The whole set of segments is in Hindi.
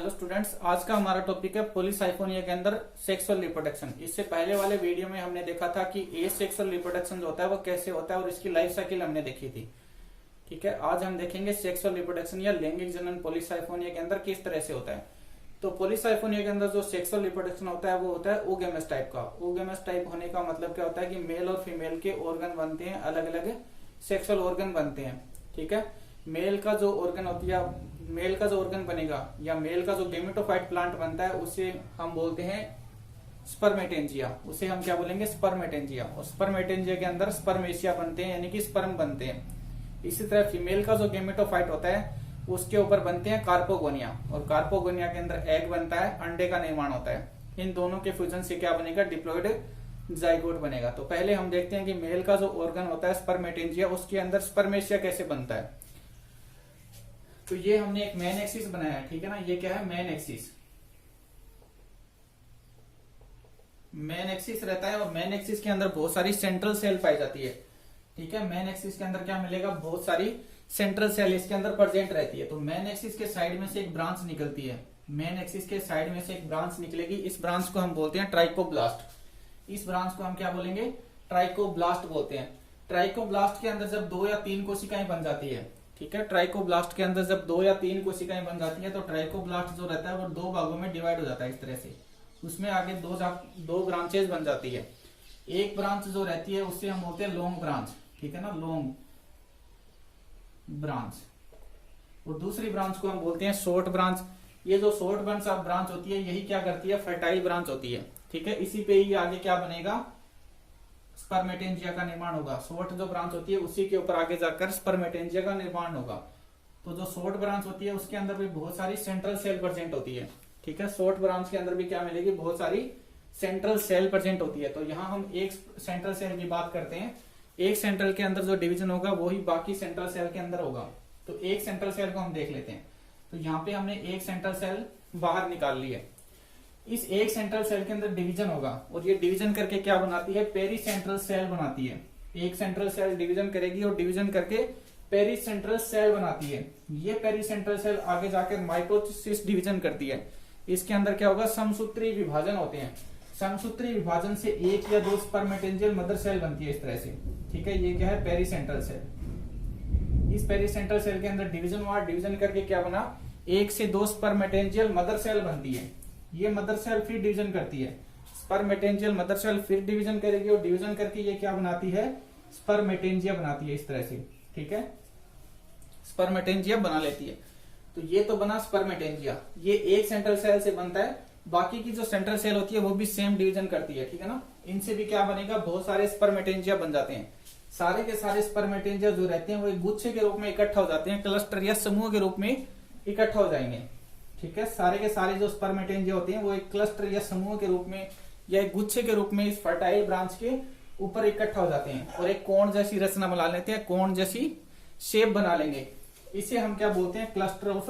हेलो स्टूडेंट्स, आज का हमारा टॉपिक है पॉलीसाइफोनिया के अंदर सेक्सुअल रिप्रोडक्शन। इससे पहले वाले वीडियो में हमने देखा था कि ए सेक्सुअल रिप्रोडक्शन जो होता है वो कैसे होता है और इसकी लाइफ साइकिल हमने देखी थी। ठीक है, आज हम देखेंगे सेक्सुअल रिप्रोडक्शन या लैंगिक जनन पॉलीसाइफोनिया के अंदर किस तरह से होता है। तो पॉलीसाइफोनिया के अंदर जो सेक्सुअल रिप्रोडक्शन होता है वो होता है ओगेमस टाइप का। ओगेमस टाइप होने का मतलब क्या होता है कि मेल और फीमेल के ऑर्गन बनते हैं, अलग अलग सेक्सुअल ऑर्गन बनते हैं। ठीक है, मेल का जो ऑर्गन होती है, मेल का जो ऑर्गन बनेगा या मेल का जो गेमेटोफाइट प्लांट बनता है उसे हम बोलते हैं स्पर्मेटेंजिया। उसे हम क्या बोलेंगे? स्पर्मेटेंजिया। और स्पर्मेटेंजिया के अंदर स्पर्मेशिया बनते हैं, यानी कि स्पर्म बनते हैं। इसी तरह फीमेल का जो गेमेटोफाइट होता है उसके ऊपर बनते हैं कार्पोगोनिया, और कार्पोगोनिया के अंदर एग बनता है, अंडे का निर्माण होता है। इन दोनों के फ्यूजन से क्या बनेगा? डिप्लॉइड जाइगोट बनेगा। तो पहले हम देखते हैं कि मेल का जो ऑर्गन होता है स्पर्मेटेंजिया, उसके अंदर स्पर्मेशिया कैसे बनता है। तो ये हमने एक मेन एक्सिस बनाया है, ठीक है ना। ये क्या है? Main axis. मेन एक्सिस रहता है और मेन एक्सिस के अंदर बहुत सारी सेंट्रल सेल पाई जाती है। ठीक है, मेन एक्सिस के अंदर क्या मिलेगा? बहुत सारी सेंट्रल सेल इसके अंदर प्रेजेंट रहती है। तो मेन एक्सिस के साइड में से एक ब्रांच निकलती है, मेन एक्सिस के साइड में से एक ब्रांच निकलेगी। इस ब्रांच को हम बोलते हैं ट्राइकोब्लास्ट। इस ब्रांच को हम क्या बोलेंगे? ट्राइकोब्लास्ट बोलते हैं। ट्राइकोब्लास्ट के अंदर जब 2 या 3 कोशिकाएं बन जाती है, ठीक है, ट्राइकोब्लास्ट के अंदर जब 2 या 3 कोशिकाएं बन जाती है तो ट्राइकोब्लास्ट जो रहता है वो 2 भागों में डिवाइड हो जाता है। इस तरह से उसमें आगे दो ब्रांचेस बन जाती है। एक ब्रांच जो रहती है उससे हम बोलते हैं लॉन्ग ब्रांच, ठीक है ना, लॉन्ग ब्रांच। और दूसरी ब्रांच को हम बोलते हैं शॉर्ट ब्रांच। ये जो शॉर्ट ब्रांच होती है यही क्या करती है? फर्टाइल ब्रांच होती है। ठीक है, इसी पे ही आगे क्या बनेगा? स्पर्मेटेंजिया का निर्माण होगा। शॉर्ट जो ब्रांच होती है उसी के ऊपर आगे जाकर स्पर्मेटेंजिया का निर्माण होगा। तो जो शॉर्ट ब्रांच होती है उसके अंदर भी बहुत सारी सेंट्रल सेल प्रेजेंट होती है। ठीक है, शॉर्ट ब्रांच के अंदर भी क्या मिलेगी? बहुत सारी सेंट्रल सेल प्रेजेंट होती है। तो यहाँ हम एक सेंट्रल सेल की बात करते हैं। एक सेंट्रल के अंदर जो डिवीजन होगा वही बाकी सेंट्रल सेल के अंदर होगा। तो एक सेंट्रल सेल को हम देख लेते हैं। तो यहाँ पे हमने एक सेंट्रल सेल बाहर निकाल ली है। इस एक सेंट्रल सेल के अंदर डिवीजन होगा और ये डिवीजन करके क्या बनाती है? पेरी सेंट्रल सेल बनाती है। एक सेंट्रल सेल डिवीजन करेगी और डिवीजन करके पेरी सेंट्रल सेल बनाती है। ये पेरी सेंट्रल सेल आगे जाकर माइटोसिस डिवीजन करती है। इसके अंदर क्या होगा? समसूत्री विभाजन होते हैं। समसूत्री विभाजन से 1 या 2 स्पर्मेटेंजियल मदर सेल बनती है इस तरह से। ठीक है, ये क्या है? Pericentral cell. इस पेरी सेंट्रल सेल के अंदर डिवीजन हुआ, डिवीजन करके क्या बना? 1 से 2 स्पर्मेटेंजियल मदर सेल बनती है। ये मदर सेल फिर डिवीजन करती है। स्पर्मेटेंजियल मदर सेल फिर डिवीजन करेगी और डिवीजन करके ये क्या बनाती है? स्पर्मेटेंजिया बनाती है इस तरह से। ठीक है, स्पर्मेटेंजिया बना लेती है। तो ये तो बना स्पर्मेटेंजिया, ये एक सेंट्रल सेल से बनता है। बाकी की जो सेंट्रल सेल होती है वो भी सेम डिवीजन करती है। ठीक है ना, इनसे भी क्या बनेगा? बहुत सारे स्पर्मेटेंजिया बन जाते हैं। सारे के सारे स्पर्मेटेंजिया जो रहते हैं वो एक गुच्छे के रूप में इकट्ठा हो जाते हैं, क्लस्टर या समूह के रूप में इकट्ठा हो जाएंगे। ठीक है, सारे के सारे जो स्पर्मेटेंजिया होते हैं वो एक क्लस्टर या समूह के रूप में या एक गुच्छे के रूप में इस फर्टाइल ब्रांच के ऊपर इकट्ठा हो जाते हैं और एक कोण जैसी रचना बना लेते हैं, कोण जैसी शेप बना लेंगे। इसे हम क्या बोलते हैं? क्लस्टर ऑफ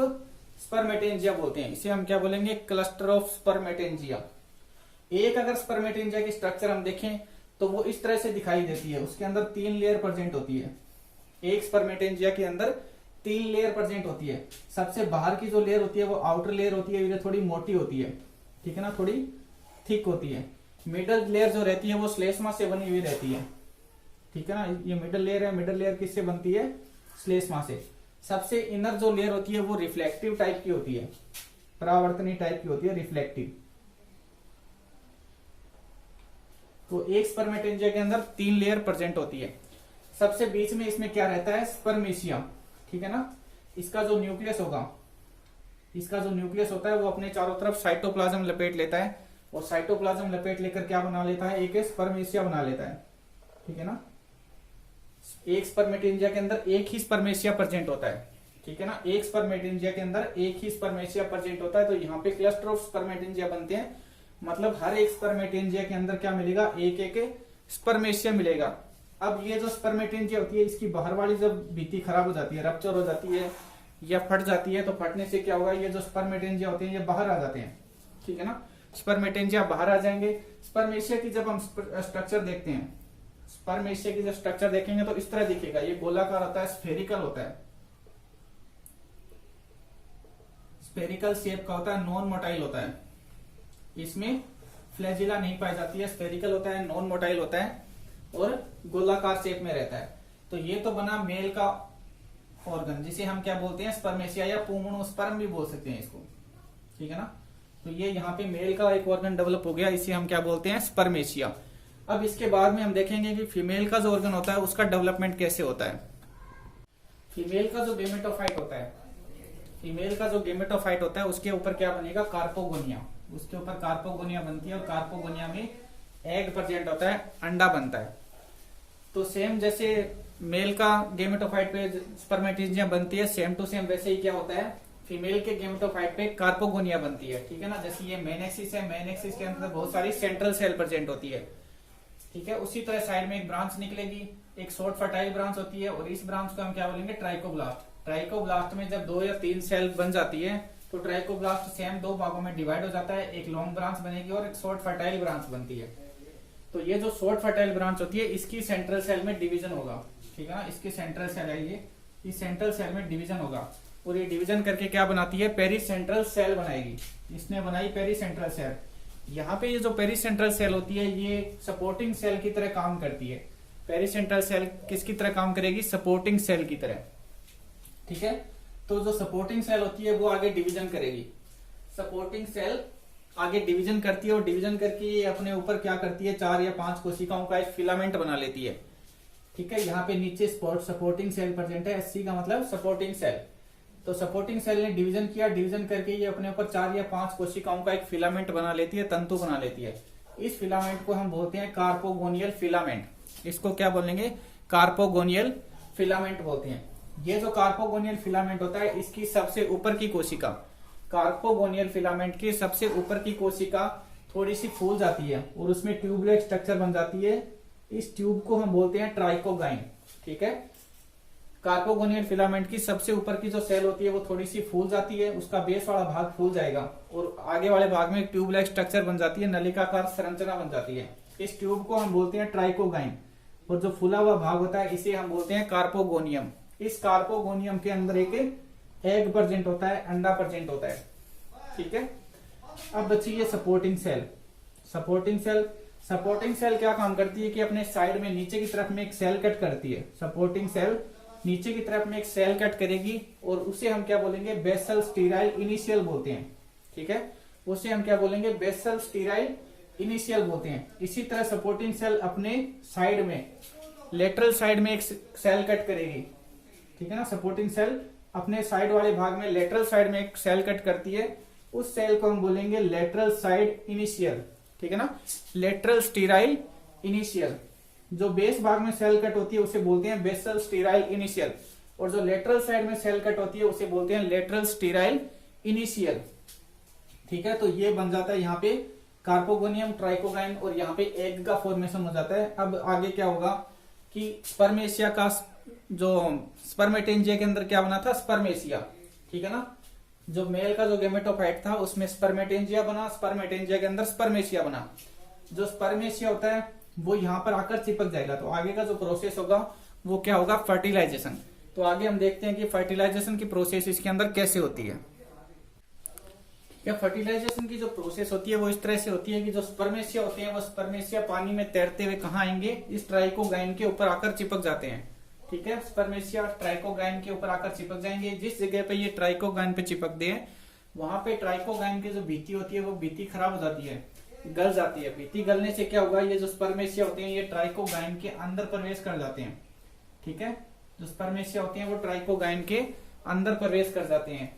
स्पर्मेटेंजिया बोलते हैं। इसे हम क्या बोलेंगे? Cluster of spermatangia. एक अगर स्पर्मेटेंजिया की स्ट्रक्चर हम देखें तो वो इस तरह से दिखाई देती है। उसके अंदर 3 लेयर प्रेजेंट होती है। एक स्पर्मेटेंजिया के अंदर 3 लेयर प्रेजेंट होती है। सबसे बाहर की जो लेयर होती है वो आउटर लेयर होती है, ये थोड़ी मोटी होती है। ठीक है ना, थोड़ी थिक होती है। मिडल लेयर जो रहती है वो श्लेष्मा से बनी हुई रहती है। ठीक है ना, ये मिडल लेयर है। मिडल लेयर किससे बनती है? श्लेष्मा से। सबसे इनर जो लेयर होती है वो रिफ्लेक्टिव टाइप की होती है, परावर्तनी टाइप की होती है, रिफ्लेक्टिव। तो एक स्पर्मेटेंजिया के अंदर 3 लेयर प्रेजेंट होती है। सबसे बीच में इसमें क्या रहता है? स्पर्मेशिया। ठीक है ना, इसका जो न्यूक्लियस होगा, इसका जो न्यूक्लियस होता है वो अपने चारों तरफ साइटोप्लाज्म लपेट लेता है और साइटोप्लाज्म लपेट लेकर क्या बना लेता है? एक स्पर्मेशिया बना लेता है। ठीक है ना, एक स्पर्मेटेंजिया के अंदर एक ही स्पर्मेशिया प्रेजेंट होता है। ठीक है ना, एक स्पर्मेटेंजिया के अंदर एक ही स्पर्मेशिया प्रेजेंट होता है। तो यहाँ पे क्लस्टर ऑफ स्पर्मेटेंजिया बनते हैं। मतलब हर एक स्पर्मेटेंजिया के अंदर क्या मिलेगा? एक एक स्पर्मेशिया मिलेगा। अब ये जो स्पर्मेटेंजिया होती है इसकी बाहर वाली जब भित्ति खराब हो जाती है, रप्चर हो जाती है या फट जाती है, तो फटने से क्या होगा? ये जो स्पर्मेटेंजिया होते हैं ये बाहर आ जाते हैं। ठीक है ना, स्पर्मेटेंजिया बाहर आ जाएंगे। स्पर्मेशिया की जब हम स्ट्रक्चर देखते हैं, स्पर्मेशिया की जब स्ट्रक्चर देखेंगे तो इस तरह दिखेगा। ये गोलाकार होता है, स्फेरिकल होता है। स्पेरिकल शेप का होता है, नॉन मोटाइल होता है, इसमें फ्लैजिला नहीं पाई जाती है, स्पेरिकल होता है, नॉन मोटाइल होता है और गोलाकार शेप में रहता है। तो ये तो बना मेल का ऑर्गन, जिसे हम क्या बोलते हैं, स्पर्मेशिया या पुंगोस्पर्म भी बोल सकते हैं इसको, ठीक है ना। तो ये यहाँ पे मेल का एक ऑर्गन डेवलप हो गया, इसे हम क्या बोलते हैं, स्पर्मेशिया। अब इसके बाद में हम देखेंगे कि फीमेल का जो ऑर्गन होता है उसका डेवलपमेंट कैसे होता है। फीमेल का जो गेमेटोफाइट होता है, फीमेल का जो गेमेटोफाइट होता है उसके ऊपर क्या बनेगा, कार्पोगोनिया, उसके ऊपर कार्पोगोनिया बनती है और कार्पोगोनिया में एग प्रेजेंट होता है, अंडा बनता है। तो सेम जैसे मेल का गेमेटोफाइट पे स्पर्मेटिजिया बनती है, सेम टू सेम वैसे ही क्या होता है, फीमेल के गेमेटोफाइट पे कार्पोगोनिया बनती है, ठीक है ना। जैसे ये मेन एक्सिस है, मेन एक्सिस के अंदर बहुत सारी सेंट्रल सेल प्रेजेंट होती है, ठीक है। उसी तरह साइड में एक ब्रांच निकलेगी, एक शॉर्ट फर्टाइल ब्रांच होती है और इस ब्रांच को हम क्या बोलेंगे, ट्राइकोब्लास्ट। ट्राइकोब्लास्ट में जब 2 या 3 सेल बन जाती है तो ट्राइकोब्लास्ट सेम 2 भागों में डिवाइड हो जाता है, एक लॉन्ग ब्रांच बनेगी और एक शॉर्ट फर्टाइल ब्रांच बनती है। तो ये जो शॉर्ट फर्टाइल ब्रांच होती है इसकी सेंट्रल सेल में डिवीजन होगा, ठीक है ना, इसकी सेंट्रल सेल है ये, इस सेंट्रल सेल में डिवीजन होगा और ये डिवीजन करके क्या बनाती है, पेरीसेंट्रल सेल बनाएगी। इसने बनाई पेरीसेंट्रल सेल। यहाँ पे ये जो पेरीसेंट्रल सेल होती है ये सपोर्टिंग सेल की तरह काम करती है। पेरीसेंट्रल सेल किसकी तरह काम करेगी, सपोर्टिंग सेल की तरह, ठीक है। तो जो सपोर्टिंग सेल होती है वो आगे डिवीजन करेगी, सपोर्टिंग सेल आगे डिवीजन करती है और डिवीजन करके ये अपने ऊपर क्या करती है, 4 या 5 कोशिकाओं का एक फिलामेंट बना लेती है, ठीक है। यहाँ पे नीचे सपोर्टिंग सेल प्रेजेंट है, एससी का मतलब सपोर्टिंग सेल। तो सपोर्टिंग सेल ने डिवीजन किया, डिवीजन करके ये अपने ऊपर 4 या 5 कोशिकाओं का एक फिलामेंट बना लेती है, तंतु बना लेती है। इस फिलामेंट को हम बोलते हैं कार्पोगोनियल फिलामेंट। इसको क्या बोलेंगे, कार्पोगोनियल फिलामेंट बोलते हैं। ये जो कार्पोगोनियल फिलामेंट होता है इसकी सबसे ऊपर की कोशिका, कार्पोगोनियल फिलामेंट की सबसे ऊपर की कोशिका थोड़ी सी फूल जाती है और उसमें ट्यूबलेट स्ट्रक्चर बन जाती है। इस ट्यूब को हम बोलते हैं ट्राइकोगाइन, ठीक है। कार्पोगोनियल फिलामेंट की सबसे ऊपर की जो सेल होती है वो थोड़ी सी फूल जाती है, उसका बेस वाला भाग फूल जाएगा और आगे वाले भाग में एक ट्यूबलेट स्ट्रक्चर बन जाती है, नलिकाकार संरचना बन जाती है। इस ट्यूब को हम बोलते हैं ट्राइकोगाइन और जो फूला हुआ भाग होता है इसे हम बोलते हैं कार्पोगोनियम। इस कार्पोगोनियम के अंदर एक एग प्रेजेंट होता है, अंडा प्रेजेंट होता है, ठीक है। अब बची है सपोर्टिंग सेल। सपोर्टिंग सेल क्या काम करती है कि अपने साइड में नीचे की तरफ में एक सेल कट करती है। सपोर्टिंग सेल नीचे की तरफ में एक सेल कट करेगी और उसे हम क्या बोलेंगे, बेसल स्टीराइल इनिशियल बोलते हैं, ठीक है। उसे हम क्या बोलेंगे, बेसल स्टीराइल इनिशियल बोलते हैं। इसी तरह सपोर्टिंग सेल अपने साइड में लेटरल साइड में एक सेल कट करेगी, ठीक है ना। सपोर्टिंग सेल अपने साइड वाले भाग में लेटरल साइड में एक सेल कट करती है, उस सेल को हम बोलेंगे लेटरल साइड इनिशियल, ठीक है ना, लेटरल स्टीराइल इनिशियल। जो बेस भाग में सेल कट होती है उसे बोलते हैं बेसल स्टीराइल इनिशियल और जो लेटरल साइड में सेल कट होती है उसे बोलते हैं लेटरल स्टीराइल इनिशियल, ठीक है। तो ये बन जाता है यहाँ पे कार्पोगोनियम, ट्राइकोगाइन और यहाँ पे एग का फॉर्मेशन हो जाता है। अब आगे क्या होगा कि स्पर्मेशिया का जो स्पर्मेटेंजिया के अंदर क्या बना था, स्पर्मेशिया, ठीक है ना। जो मेल का जो गेमेटोफाइट था उसमें स्पर्मेटेंजिया बना, स्पर्मेटेंजिया के अंदर स्पर्मेशिया बना। जो स्पर्मेशिया होता है वो यहाँ पर आकर चिपक जाएगा। तो आगे का जो प्रोसेस होगा वो क्या होगा, फर्टिलाइजेशन। तो आगे हम देखते हैं कि फर्टिलाइजेशन की प्रोसेस इसके अंदर कैसे होती है। या फर्टिलाइजेशन की जो प्रोसेस होती है वो इस तरह से होती है कि जो स्पर्मेशिया होते हैं वो स्पर्मेशिया पानी में तैरते हुए कहाँ आएंगे, इस ट्राइकोगाइन के ऊपर आकर चिपक जाते हैं, ठीक है। स्पर्मेशिया ट्राइकोगाइन के ऊपर आकर चिपक जाएंगे। जिस जगह पे ये ट्राइकोगाइन पे चिपक दे वहां पे ट्राइकोगाइन की जो भित्ति होती है वो भित्ति खराब हो जाती है, गल जाती है। भित्ति गलने से क्या होगा, ये जो स्पर्मेशिया होते हैं ये ट्राइकोगाइन के अंदर प्रवेश कर जाते हैं, ठीक है। जो स्पर्मेशिया होते हैं वो ट्राइकोगाइन के अंदर प्रवेश कर जाते हैं।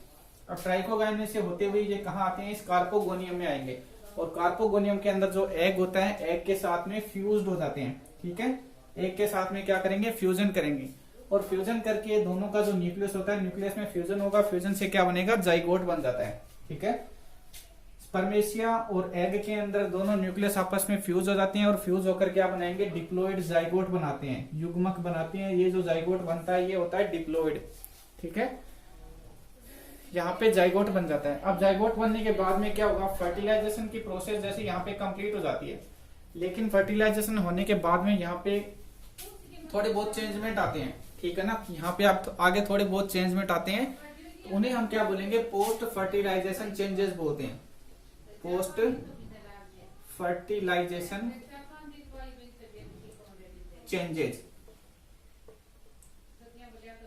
अब ट्राइकोगाइन में से होते हुए ये कहाँ आते हैं, इस कार्पोगोनियम में आएंगे और कार्पोगोनियम के अंदर जो एग होता है एग के साथ में फ्यूज्ड हो जाते हैं, ठीक है। एग के साथ में क्या करेंगे, फ्यूजन करेंगे और फ्यूजन करके दोनों का जो न्यूक्लियस होता है न्यूक्लियस में फ्यूजन होगा, फ्यूजन से क्या बनेगा, जाइगोट बन जाता है, ठीक है। स्पर्मेशिया और एग के अंदर दोनों न्यूक्लियस आपस में फ्यूज हो जाते हैं और फ्यूज होकर क्या बनाएंगे, डिप्लॉइड जाइगोट बनाते हैं, युग्मक बनाते हैं। ये जो जाइगोट बनता है ये होता है डिप्लॉइड, ठीक है। यहाँ पे जाइगोट बन जाता है। अब जाइगोट बनने के बाद में क्या होगा, फर्टिलाइजेशन की प्रोसेस जैसे यहाँ पे कंप्लीट हो जाती है, लेकिन फर्टिलाइजेशन होने के बाद में यहाँ पे थोड़े बहुत चेंजमेंट आते हैं, ठीक है ना। यहाँ पे आप आगे थोड़े बहुत चेंजमेंट आते हैं तो उन्हें हम क्या बोलेंगे, पोस्ट फर्टिलाइजेशन चेंजेस बोलते हैं, पोस्ट फर्टिलाइजेशन चेंजेस।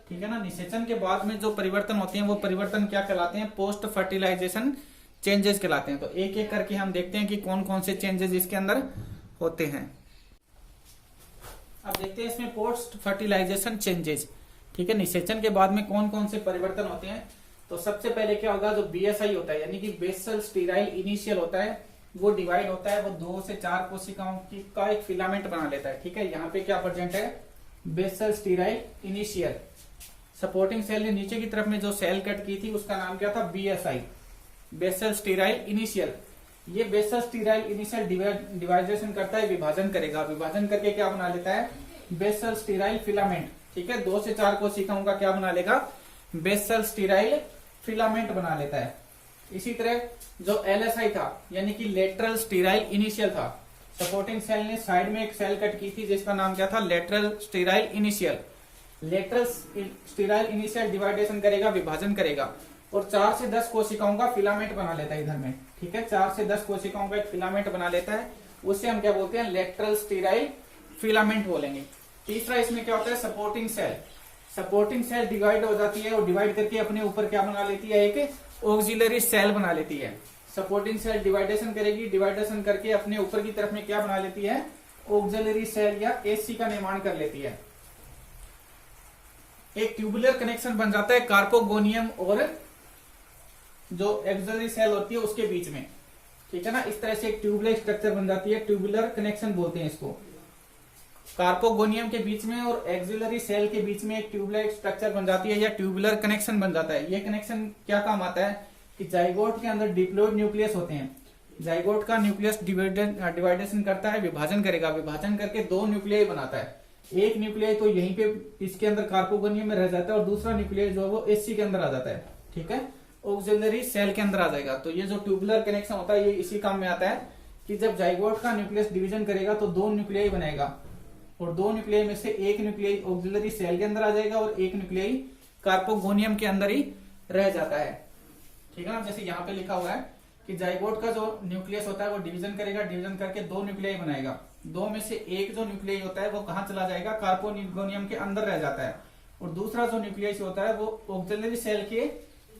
ठीक है ना, निषेचन के बाद में जो परिवर्तन होते हैं वो परिवर्तन क्या कहलाते हैं, पोस्ट फर्टिलाइजेशन चेंजेस कहलाते हैं। तो एक एक करके हम देखते हैं कि कौन कौन से चेंजेस इसके अंदर होते हैं। अब देखते हैं इसमें पोस्ट फर्टिलाइजेशन चेंजेस। ठीक है, निषेचन के बाद में कौन कौन से परिवर्तन होते हैं। तो सबसे पहले क्या होगा, जो बीएसआई होता है यानी कि बेसल स्टीराइल इनिशियल होता है, वो डिवाइड होता है, वो 2 से 4 कोशिकाओं की का एक फिलामेंट बना लेता है। ठीक है, यहाँ पे क्या प्रेजेंट है, basal sterile initial. Supporting cell ने नीचे की तरफ में जो सेल कट की थी उसका नाम क्या था, बीएसआई, बेसल स्टीराइल इनिशियल। ये बेसल स्टीराइल इनिशियल डिवाइडेशन करता है, विभाजन करेगा, विभाजन करके क्या बना लेता है, बेसल स्टीराइल फिलामेंट। ठीक है, 2 से 4 कोशिकाओं का क्या बना लेगा, बेसल स्टीराइल फिलामेंट बना लेता है। इसी तरह जो एलएसआई था यानी कि लेटरल स्टीराइल इनिशियल था, सपोर्टिंग सेल ने साइड में एक सेल कट की थी जिसका नाम क्या था, lateral sterile initial. Lateral sterile initial division करेगा, विभाजन करेगा और 4 से 10 कोशिकाओं का फिलामेंट बना लेता है इधर में। ठीक है, 4 से 10 कोशिकाओं का एक फिलामेंट बना लेता है, उससे हम क्या बोलते हैं, लेटरल स्टीराइल फिलामेंट बोलेंगे। तीसरा इसमें क्या होता है, supporting cell. Supporting cell divide हो जाती है और डिवाइड करके अपने ऊपर क्या बना लेती है, एक ऑक्सिलरी सेल बना लेती है। सपोर्टिंग सेल डिवाइडेशन करेगी, डिवाइडेशन करके अपने ऊपर की तरफ में क्या बना लेती है, ऑक्सिलरी सेल या एसी का निर्माण कर लेती है। एक ट्यूबुलर कनेक्शन बन जाता है कार्पोगोनियम और जो एक्सिलरी सेल होती है उसके बीच में। ठीक है ना, इस तरह से एक ट्यूबुलर स्ट्रक्चर बन जाती है, ट्यूबुलर कनेक्शन बोलते हैं इसको। कार्पोगोनियम के बीच में और एक्सिलरी सेल के बीच में एक ट्यूबुलर स्ट्रक्चर बन जाती है या ट्यूबुलर कनेक्शन बन जाता है। ये कनेक्शन क्या काम आता है कि जाइगोट के अंदर डिप्लॉइड न्यूक्लियस होते हैं, जाइगोट का न्यूक्लियस डिवाइडेशन करता है, विभाजन करेगा, विभाजन करके 2 न्यूक्लियाई बनाता है। एक न्यूक्लियाई तो यहीं पे इसके अंदर कार्पोगोनियम में रह जाता है और दूसरा न्यूक्लियाई जो है वो एससी के अंदर आ जाता है। ठीक है, ऑक्सिलरी सेल के अंदर आ जाएगा। तो ये जो ट्यूबुलर कनेक्शन होता है ये इसी काम में आता है कि जब जाइगोट का न्यूक्लियस डिवीजन करेगा तो 2 न्यूक्लियाई बनाएगा और 2 न्यूक्लियाई में से एक न्यूक्लियाई ऑक्सिलरी सेल के अंदर आ जाएगा और एक न्यूक्लियाई कार्पोगोनियम के अंदर ही रह जाता है। ठीक है ना, जैसे यहाँ पे लिखा हुआ है कि जाइगोट का जो न्यूक्लियस होता है वो डिवीजन करेगा, डिवीजन करके 2 न्यूक्लियाई बनाएगा। 2 में से एक जो न्यूक्लियाई होता है वो कहाँ चला जाएगा, कार्पोगोनियम के अंदर रह जाता है और दूसरा जो न्यूक्लियस होता है वो ऑक्सिलरी सेल के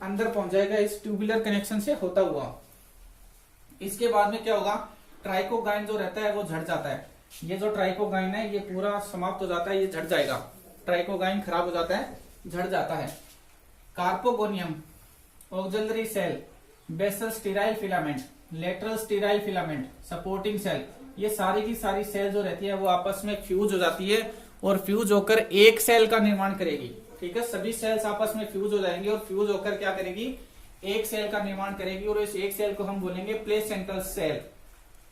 अंदर पहुंच जाएगा इस ट्यूबुलर कनेक्शन से होता हुआ। इसके बाद में क्या होगा, ट्राइकोगाइन जो रहता है वो झड़ जाता है। ये जो ट्राइकोगाइन है ये पूरा समाप्त हो जाता है, ये झड़ जाएगा, ट्राइकोगाइन खराब हो जाता है, झड़ जाता है। Carpogonium, auxiliary cell, basal sterile filament, lateral sterile filament, supporting cell, ये सारी की सारी सेल जो रहती है वो आपस में फ्यूज हो जाती है और फ्यूज होकर एक सेल का निर्माण करेगी। ठीक है, सभी सेल्स आपस में फ्यूज हो जाएंगी और फ्यूज होकर क्या करेगी, एक सेल का निर्माण करेगी और इस एक सेल को हम बोलेंगे प्लेसेंटल सेल।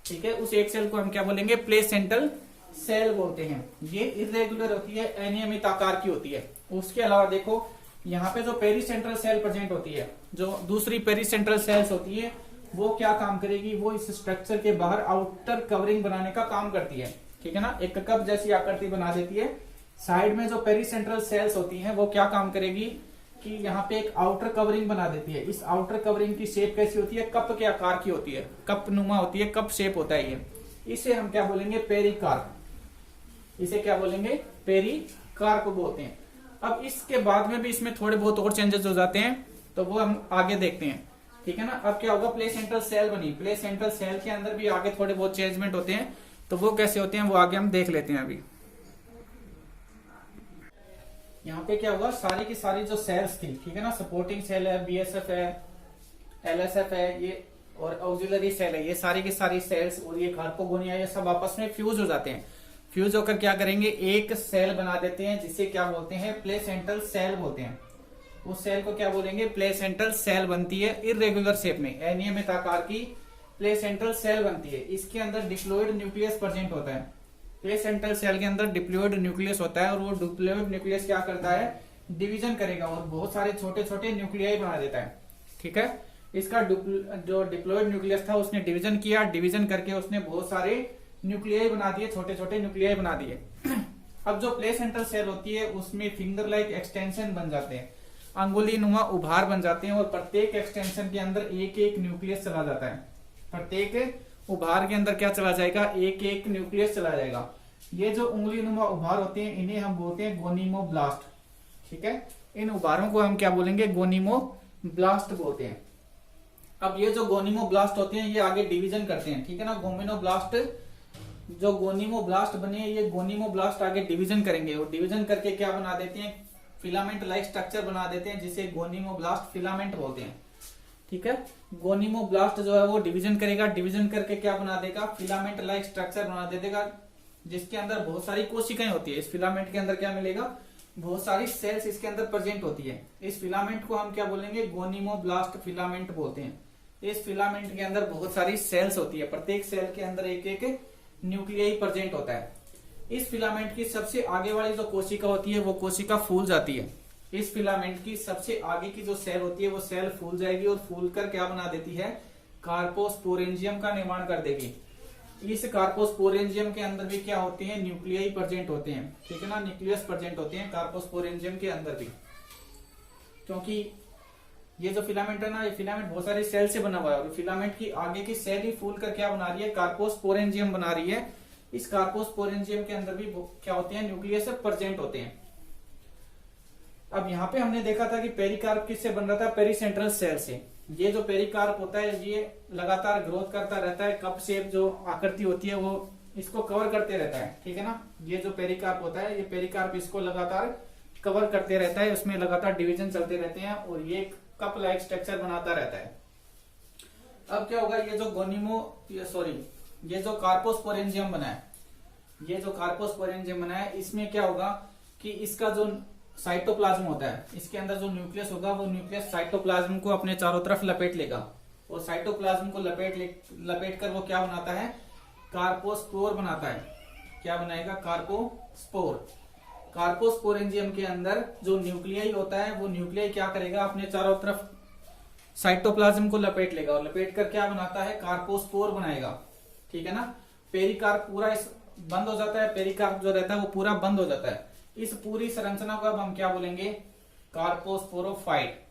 ठीक है, उस एक सेल को हम क्या बोलेंगे, प्लेसेंटल सेल बोलते हैं। ये इरेगुलर होती है, अनियमित आकार की होती है। उसके अलावा देखो यहाँ पे जो पेरीसेंट्रल सेल प्रेजेंट होती है, जो दूसरी पेरीसेंट्रल सेल्स होती है वो क्या काम करेगी, वो इस स्ट्रक्चर के बाहर आउटर कवरिंग बनाने का काम करती है। ठीक है ना, एक कप जैसी आकृति बना देती है। साइड में जो पेरीसेंट्रल सेल्स होती हैं वो क्या काम करेगी कि यहाँ पे एक आउटर कवरिंग बना देती है। इस आउटर कवरिंग की शेप कैसी होती है, कप के आकार की होती है, कप नुमा होती है, कप शेप होता है ये। इसे हम क्या बोलेंगे, पेरिकार्प। इसे क्या बोलेंगे, पेरिकार्प बोलते हैं। अब इसके बाद में भी इसमें थोड़े बहुत और चेंजेस हो जाते हैं तो वो हम आगे देखते हैं। ठीक है ना, अब क्या होगा, प्लेसेंट्रल सेल बनी, प्लेसेंट्रल सेल के अंदर भी आगे थोड़े बहुत चेंजमेंट होते हैं तो वो कैसे होते हैं वो आगे हम देख लेते हैं। अभी यहाँ पे क्या होगा, सारी की सारी जो सेल्स थी, ठीक है ना, सपोर्टिंग सेल है, बीएसएफ है, एलएसएफ है, ये और ऑक्सिलरी सेल है, ये सारी की सारी सेल्स और ये कार्पोगोनिया, ये सब आपस में फ्यूज हो जाते हैं। फ्यूज होकर क्या करेंगे, एक सेल बना देते हैं जिसे क्या बोलते हैं, प्लेसेंटल सेल बोलते हैं। उस सेल को क्या बोलेंगे, प्लेसेंटल सेल बनती है इरेगुलर शेप में, अनियमित आकार की प्लेसेंटल सेल बनती है। इसके अंदर डिप्लॉइड न्यूक्लियस प्रेजेंट होता है। प्लेसेंटल सेल के अंदर डिप्लॉइड न्यूक्लियस होता है और वो डिप्लॉइड न्यूक्लियस क्या करता है, डिवीजन करेगा और बहुत सारे छोटे छोटे न्यूक्लियाई बना देता है। ठीक है, इसका जो डिप्लॉइड न्यूक्लियस था उसने डिवीजन किया, डिवीजन करके उसने बहुत सारे न्यूक्लियाई बना दिए, छोटे छोटे न्यूक्लियाई बना दिए। अब जो प्लेसेंटल सेल होती है उसमें फिंगर लाइक एक्सटेंशन बन जाते हैं। अंगुली नुमा उभार बन जाते हैं और प्रत्येक एक्सटेंशन के अंदर एक एक न्यूक्लियस चला जाता है। प्रत्येक उभार के अंदर क्या चला जाएगा, एक एक न्यूक्लियस चला जाएगा। ये जो उंगली नुमा उभार होते हैं इन्हें हम बोलते हैं गोनिमोब्लास्ट। ठीक है, इन उभारों को हम क्या बोलेंगे, गोनिमोब्लास्ट बोलते हैं। अब ये जो गोनिमोब्लास्ट होते हैं ये आगे डिवीजन करते हैं। ठीक है ना, गोमिनोब्लास्ट जो गोनिमोब्लास्ट बने ये गोनिमोब्लास्ट आगे डिवीजन करेंगे और डिवीजन करके क्या बना देते हैं, फिलामेंट लाइक स्ट्रक्चर बना देते हैं जिसे गोनिमोब्लास्ट फिलामेंट बोलते हैं। ठीक है, गोनिमोब्लास्ट जो है वो डिवीजन करेगा, डिवीजन करके क्या बना देगा, फिलामेंट लाइक स्ट्रक्चर बना देगा जिसके अंदर बहुत सारी कोशिकाएं होती है। इस फिलामेंट के अंदर क्या मिलेगा, बहुत सारी सेल्स इसके अंदर प्रेजेंट होती है। इस फिलामेंट को हम क्या बोलेंगे, गोनिमोब्लास्ट फिलामेंट बोलते हैं। इस फिलामेंट के अंदर बहुत सारी सेल्स होती है, प्रत्येक सेल के अंदर एक एक न्यूक्लियाई प्रेजेंट होता है। इस फिलामेंट की सबसे आगे वाली जो कोशिका होती है वो कोशिका फूल जाती है। इस फिलामेंट की सबसे आगे की जो सेल होती है वो सेल फूल जाएगी और फूल कर क्या बना देती है, कार्पोस्पोरेंजियम का निर्माण कर देगी। इस कार्पोस्पोरेंजियम के अंदर भी क्या होते हैं, न्यूक्लियाई प्रेजेंट होते हैं। ठीक है ना, न्यूक्लियस प्रेजेंट होते हैं कार्पोस्पोरेंजियम के अंदर भी, क्योंकि ये जो फिलामेंट है ना, ये फिलामेंट बहुत सारी सेल से बना हुआ है और फिलामेंट की आगे की सेल ही फूल कर क्या बना रही है, कार्पोस्पोरेंजियम बना रही है। इस कार्पोस्पोरेंजियम के अंदर भी क्या होते हैं, न्यूक्लियस प्रेजेंट होते हैं। अब यहाँ पे हमने देखा था कि पेरिकार्प किससे बन रहा था, पेरीसेंट्रल सेल से। ये जो पेरिकार्प होता है ये लगातार ग्रोथ करता रहता है, कप शेप जो आकृति होती है वो इसको कवर करते रहता है। ठीक है ना, ये जो पेरिकार्प होता है ये पेरिकार्प इसको लगातार कवर करते रहता है, उसमें लगातार डिवीजन चलते रहते हैं और ये कप लाइक स्ट्रक्चर बनाता रहता है। अब क्या होगा, ये जो ये जो कार्पोस्पोरेंजियम बना है, ये जो कार्पोस्पोरेंजियम बना है इसमें क्या होगा कि इसका जो साइटोप्लाज्म होता है, इसके अंदर जो न्यूक्लियस होगा वो न्यूक्लियस साइटोप्लाज्म को अपने चारों तरफ लपेट लेगा और साइटोप्लाज्म को लपेट कर वो क्या बनाता है, कार्पोस्पोर बनाता है। क्या बनाएगा, कार्पोस्पोर। कार्पोस्पोरेंजियम के अंदर जो न्यूक्लियाई होता है वो न्यूक्लियाई क्या करेगा, अपने चारों तरफ साइटोप्लाज्म को लपेट लेगा और लपेट कर क्या बनाता है, कार्पोस्पोर बनाएगा। ठीक है ना, पेरिकार्प पूरा बंद हो जाता है, पेरिकार्प जो रहता है वो पूरा बंद हो जाता है। इस पूरी संरचना को अब हम क्या बोलेंगे, कार्पोस्पोरोफाइट।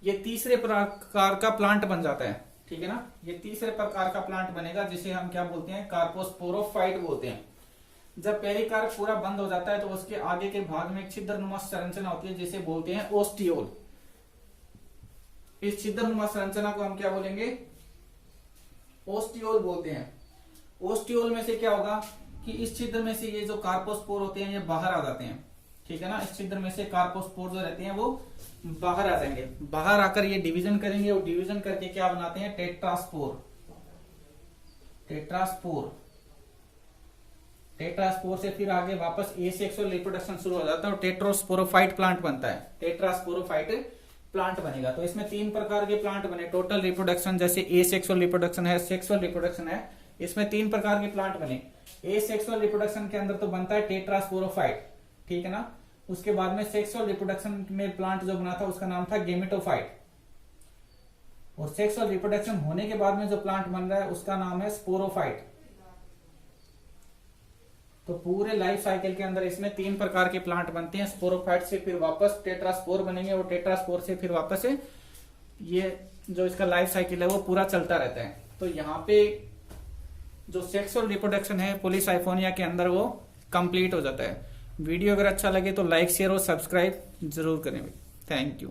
ये तीसरे प्रकार का प्लांट बन जाता है। ठीक है ना, ये तीसरे प्रकार का प्लांट बनेगा जिसे हम क्या बोलते हैं, कार्पोस्पोरोफाइट बोलते हैं। जब पेरिकार्प पूरा बंद हो जाता है तो उसके आगे के भाग में एक छिद्रनुमा संरचना होती है जिसे बोलते हैं ओस्टियोल। इस छिद्रनुमा संरचना को हम क्या बोलेंगे, ओस्टियोल बोलते हैं। ओस्टियोल में से क्या होगा कि इस छिद्र में से ये जो कार्पोस्पोर होते हैं ये बाहर आ जाते हैं। ठीक है ना, इस छिद्र में से कार्पोस्पोर जो रहते हैं वो बाहर आ जाएंगे। बाहर आकर ये डिवीजन करेंगे और डिवीजन करके क्या बनाते हैं, टेट्रास्पोर। टेट्रास्पोर से फिर आगे वापस एसेक्सुअल रिप्रोडक्शन शुरू हो जाता है और टेट्रोस्पोरोफाइट प्लांट बनता है। टेट्रास्पोरोफाइट प्लांट बनेगा। तो इसमें 3 प्रकार के प्लांट बने, टोटल रिप्रोडक्शन जैसे एसेक्सुअल रिप्रोडक्शन है, सेक्सुअल रिप्रोडक्शन है, इसमें 3 प्रकार के प्लांट बने। एसेक्सुअल रिप्रोडक्शन के अंदर तो बनता है टेट्रास्पोरोफाइट। ठीक है ना, उसके बाद में सेक्सुअल रिप्रोडक्शन में प्लांट जो बना था उसका नाम था गेमेटोफाइट और सेक्सुअल रिप्रोडक्शन होने के बाद में जो प्लांट बन रहा है उसका नाम है स्पोरोफाइट। तो पूरे लाइफ साइकिल के अंदर इसमें 3 प्रकार के प्लांट बनते हैं। स्पोरोफाइट से फिर वापस टेट्रास्पोर बनेंगे और टेट्रास्पोर से फिर वापस ये जो इसका लाइफ साइकिल है वो पूरा चलता रहता है। तो यहाँ पे जो सेक्सुअल रिप्रोडक्शन है पॉलीसाइफोनिया के अंदर वो कंप्लीट हो जाता है। वीडियो अगर अच्छा लगे तो लाइक, शेयर और सब्सक्राइब जरूर करें। Thank you.